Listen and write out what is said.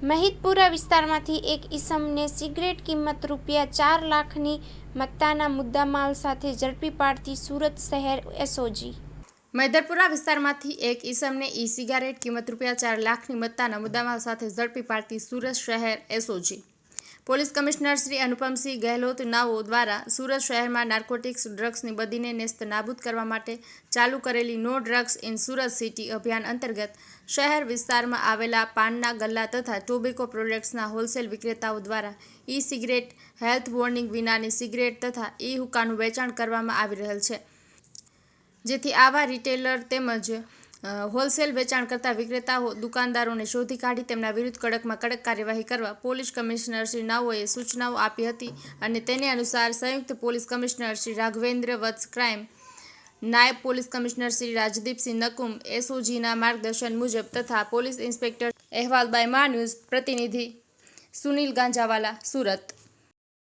મહિદપુરા વિસ્તારમાંથી એક ઈસમને સિગરેટ કિંમત રૂપિયા 4 લાખની મત્તાના મુદ્દામાલ સાથે ઝડપી પાડતી સુરત શહેર એસઓજી। મહિદરપુરા વિસ્તારમાંથી એક ઈસમને સિગારેટ કિંમત રૂપિયા 4 લાખની મત્તાના મુદ્દામાલ સાથે ઝડપી પાડતી સુરત શહેર SOG. Police commissioner Shri Anupamsinh Gehlot નાઓ દ્વારા સુરત શહેરમાં નાર્કોટિક્સ ડ્રગ્સની બદીને નેસ્ત નાબૂદ કરવા માટે ચાલુ કરેલી no drugs in Surat city અભિયાન અંતર્ગત શહેર વિસ્તારમાં આવેલા પાનના ગલ્લા તથા ટોબેકો પ્રોડક્ટ્સના હોલસેલ વિક્રેતાઓ દ્વારા સિગરેટ, હેલ્થ વોર્નિંગ વિનાની સિગરેટ તથા હુક્કાનું વેચાણ કરવામાં આવી રહેલ છે, જેથી આવા રિટેલર તેમજ હોલસેલ વેચાણ કરતા વિક્રેતાઓ દુકાનદારોને શોધી કાઢી તેમના વિરુદ્ધ કડકમાં કડક કાર્યવાહી કરવા પોલીસ કમિશનર શ્રી નાઓએ સૂચનાઓ આપી હતી અને તેને અનુસાર સંયુક્ત પોલીસ કમિશનર શ્રી રાઘવેન્દ્ર વત્સ ક્રાઇમ, નાયબ પોલીસ કમિશનર શ્રી રાજદીપસિંહ નકુમ એસઓજીના માર્ગદર્શન મુજબ તથા પોલીસ ઇન્સ્પેક્ટર અહેવાલ બાય મા ન્યૂઝ પ્રતિનિધિ સુનિલ ગાંજાવાલા, સુરત।